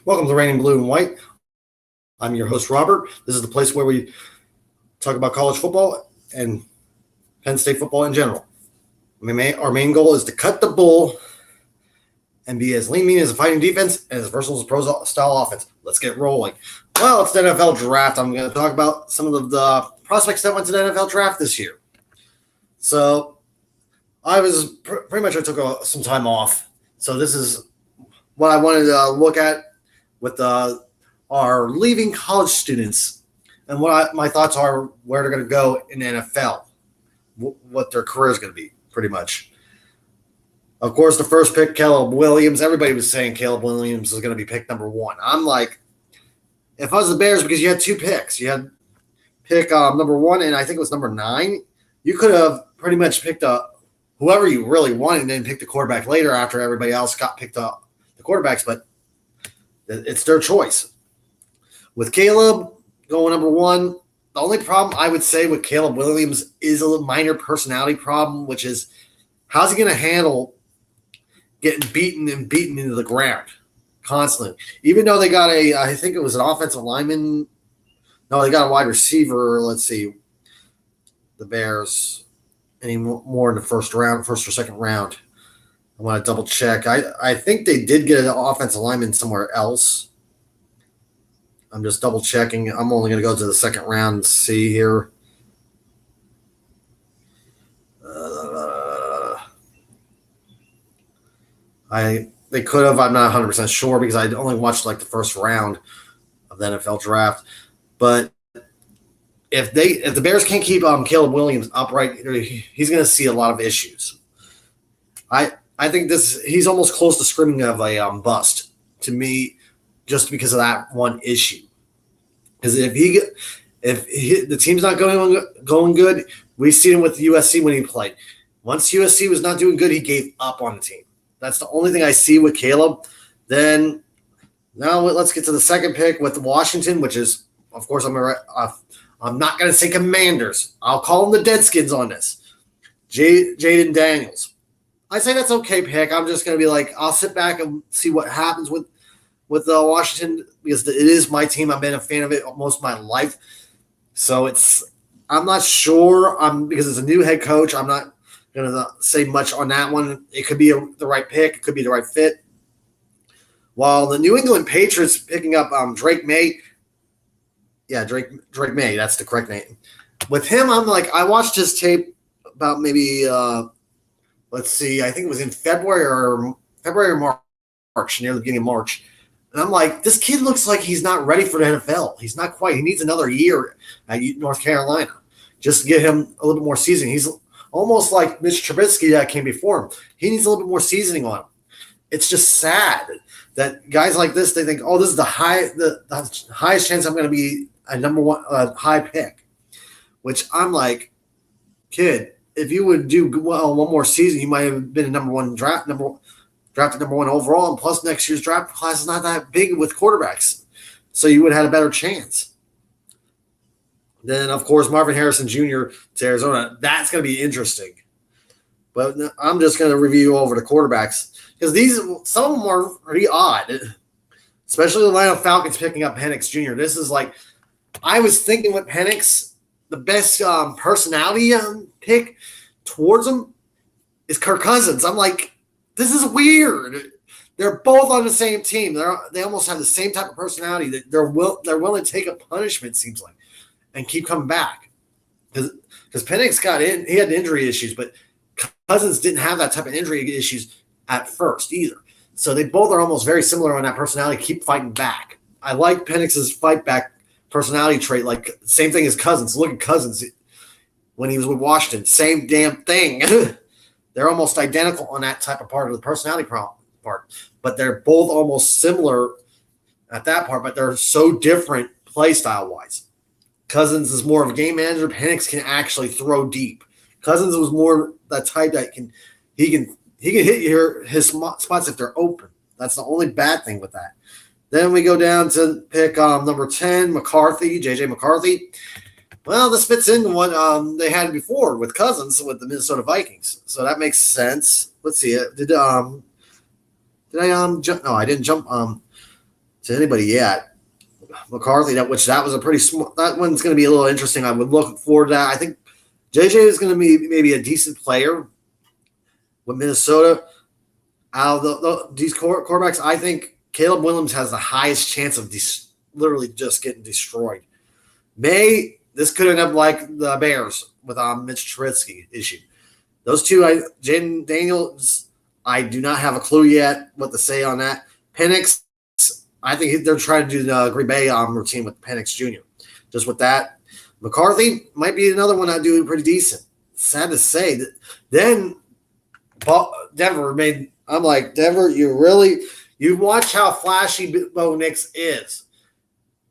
Welcome to Raining Blue and White. I'm your host, Robert. This is the place where we talk about college football and Penn State football in general. Our main goal is to cut the bull and be as lean, mean as a fighting defense and as versatile as a pro-style offense. Let's get rolling. Well, it's the NFL draft. I'm going to talk about some of the prospects that went to the NFL draft this year. So I was pretty much I took some time off. So this is what I wanted to look at with our leaving college students and what my thoughts are where they're going to go in the NFL, what their career is going to be, pretty much. Of course, the first pick, Caleb Williams. Everybody was saying Caleb Williams is going to be pick number one. I'm like, if I was the Bears, because you had two picks. You had pick number one, and I think it was number 9. You could have pretty much picked up whoever you really wanted and then pick the quarterback later after everybody else got picked up the quarterbacks, but it's their choice. With Caleb going number 1, the only problem I would say with Caleb Williams is a minor personality problem, which is how's he going to handle getting beaten into the ground constantly? Even though they got I think it was an offensive lineman. No, they got a wide receiver. Let's see. The Bears any more in the first or second round. I want to double check. I think they did get an offensive lineman somewhere else. I'm just double checking. I'm only going to go to the second round and see here. They could have. I'm not 100% sure because I only watched like the first round of the NFL draft. But if the Bears can't keep Caleb Williams upright, he's going to see a lot of issues. I think he's almost close to screaming of a bust to me, just because of that one issue. Because if the team's not going good, we've seen him with USC when he played. Once USC was not doing good, he gave up on the team. That's the only thing I see with Caleb. Then now let's get to the second pick with Washington, which is, of course, I'm not going to say Commanders. I'll call them the Deadskins on this. Jaden Daniels. I say that's okay pick. I'm just going to be like, I'll sit back and see what happens with Washington because it is my team. I've been a fan of it most of my life. So I'm not sure. Because it's a new head coach. I'm not going to say much on that one. It could be the right pick. It could be the right fit. While the New England Patriots picking up Drake May. Yeah, Drake May. That's the correct name. With him, I'm like, I watched his tape about maybe let's see, I think it was in February or March, near the beginning of March. And I'm like, this kid looks like he's not ready for the NFL. He's not quite. He needs another year at North Carolina just to get him a little bit more seasoning. He's almost like Mitch Trubisky that came before him. He needs a little bit more seasoning on him. It's just sad that guys like this, they think, oh, this is the highest chance I'm going to be a number one high pick, which I'm like, kid, if you would do well one more season, you might have been a drafted number 1 overall, and plus next year's draft class is not that big with quarterbacks, so you would have had a better chance. Then, of course, Marvin Harrison Jr. to Arizona. That's going to be interesting. But I'm just going to review over the quarterbacks because some of them are pretty odd, especially the Atlanta Falcons picking up Penix Jr. This is like, I was thinking with Penix, the best personality pick towards him is Kirk Cousins. I'm like, this is weird. They're both on the same team. They almost have the same type of personality. They're willing to take a punishment, seems like, and keep coming back. Because Penix he had injury issues, but Cousins didn't have that type of injury issues at first either. So they both are almost very similar on that personality, keep fighting back. I like Penix's fight back personality trait, like same thing as Cousins. Look at Cousins when he was with Washington. Same damn thing. They're almost identical on that type of part of the personality part. But they're both almost similar at that part, but they're so different play style-wise. Cousins is more of a game manager. Penix can actually throw deep. Cousins was more that type that he can hit his spots if they're open. That's the only bad thing with that. Then we go down to pick number 10, McCarthy, J.J. McCarthy. Well, this fits into what they had before with Cousins with the Minnesota Vikings. So that makes sense. Let's see. Did I jump? No, I didn't jump. to anybody yet. McCarthy, that was a pretty small. That one's going to be a little interesting. I would look forward to that. I think JJ is going to be maybe a decent player with Minnesota. Out of these quarterbacks, I think Caleb Williams has the highest chance of literally just getting destroyed. This could end up like the Bears with Mitch Trubisky issue. Those two, Jaden Daniels, I do not have a clue yet what to say on that. Penix, I think they're trying to do the Green Bay routine with Penix Jr. Just with that. McCarthy might be another one I do pretty decent. Sad to say. Then Denver made – I'm like, Denver, you watch how flashy Bo Nix is.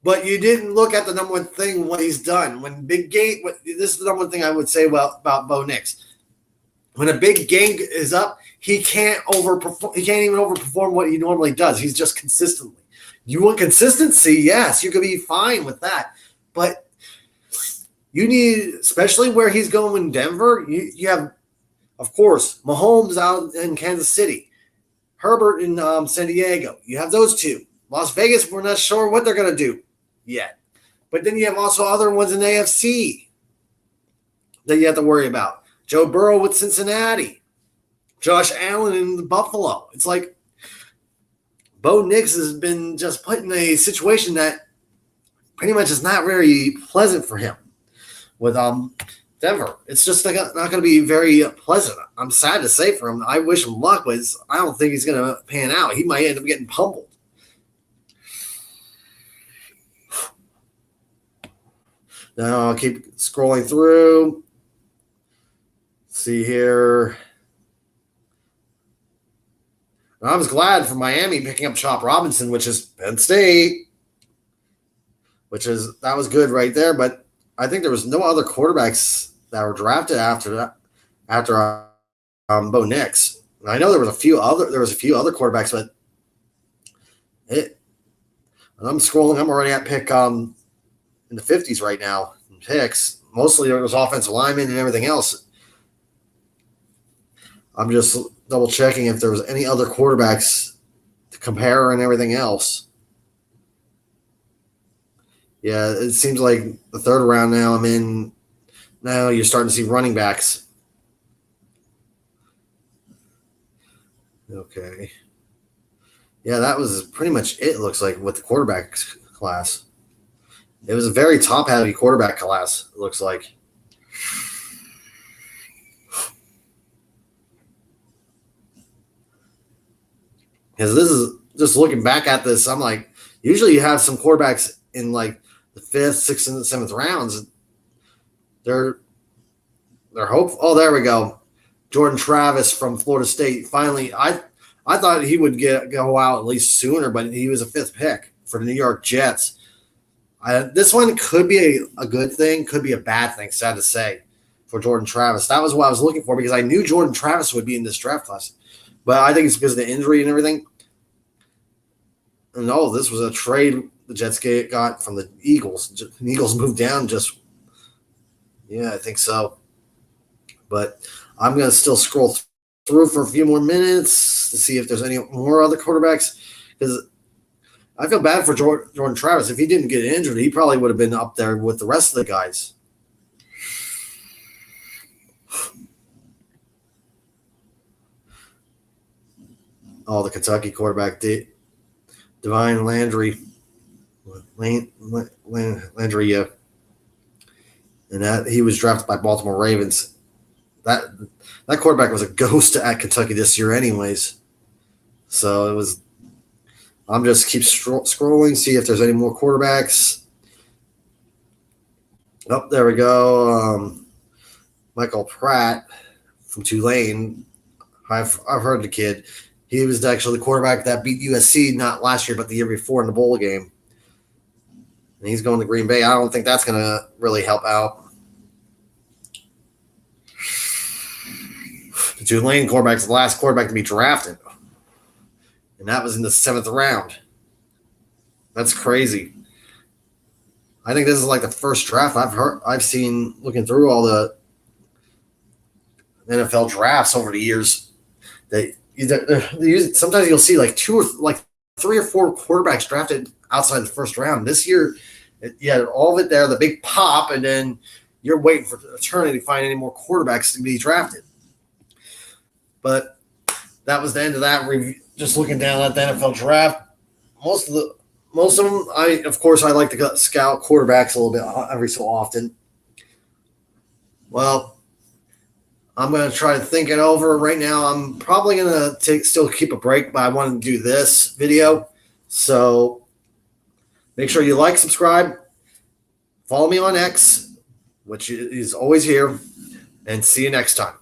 But you didn't look at the number one thing, what he's done. When big game – this is the number one thing I would say about Bo Nix. When a big game is up, he can't overperform. He can't even overperform what he normally does. He's just consistently. You want consistency? Yes, you could be fine with that. But you need, especially where he's going in Denver, you have, of course, Mahomes out in Kansas City, Herbert in San Diego. You have those two. Las Vegas, we're not sure what they're going to do yet. But then you have also other ones in the AFC that you have to worry about. Joe Burrow with Cincinnati. Josh Allen in Buffalo. It's like, Bo Nix has been just put in a situation that pretty much is not very pleasant for him with Denver. It's just not going to be very pleasant. I'm sad to say for him. I wish him luck, but I don't think he's going to pan out. He might end up getting pummeled. Now I'll keep scrolling through. See here. I was glad for Miami picking up Chop Robinson, which is Penn State, that was good right there. But I think there was no other quarterbacks that were drafted after Bo Nix. And I know there was a few other quarterbacks, but I'm scrolling. I'm already at pick in the 50s right now in picks. Mostly there was offensive linemen and everything else. I'm just double checking if there was any other quarterbacks to compare and everything else. Yeah, it seems like the third round now I'm in. Now you're starting to see running backs. Okay. Yeah, that was pretty much it, looks like, with the quarterback class. It was a very top-heavy quarterback class, it looks like. Because this is just looking back at this, I'm like, usually you have some quarterbacks in like the 5th, 6th, and 7th rounds. They're hopeful. Oh, there we go. Jordan Travis from Florida State. Finally, I thought he would go out at least sooner, but he was a 5th pick for the New York Jets. This one could be a good thing, could be a bad thing, sad to say, for Jordan Travis. That was what I was looking for because I knew Jordan Travis would be in this draft class. But I think it's because of the injury and everything. No, this was a trade the Jets got from the Eagles. The Eagles moved down yeah, I think so. But I'm going to still scroll through for a few more minutes to see if there's any more other quarterbacks. Because I feel bad for Jordan Travis. If he didn't get injured, he probably would have been up there with the rest of the guys. Oh, the Kentucky quarterback, Divine Landry. Landry, yeah. And that he was drafted by Baltimore Ravens. That quarterback was a ghost at Kentucky this year anyways. So it was – I'm just keep scrolling, see if there's any more quarterbacks. Oh, there we go. Michael Pratt from Tulane. I've heard the kid. He was actually the quarterback that beat USC not last year, but the year before in the bowl game. And he's going to Green Bay. I don't think that's going to really help out. The Tulane quarterback is the last quarterback to be drafted. And that was in the 7th round. That's crazy. I think this is like the first draft I've seen looking through all the NFL drafts over the years that sometimes you'll see like 2 or like 3 or 4 quarterbacks drafted outside the first round. This year, you had all of it there, the big pop, and then you're waiting for eternity to find any more quarterbacks to be drafted. But that was the end of that review. Just looking down at the NFL draft, most of them, I like to scout quarterbacks a little bit every so often. Well, I'm going to try to think it over. Right now, I'm probably going to still keep a break, but I want to do this video. So make sure you like, subscribe, follow me on X, which is always here, and see you next time.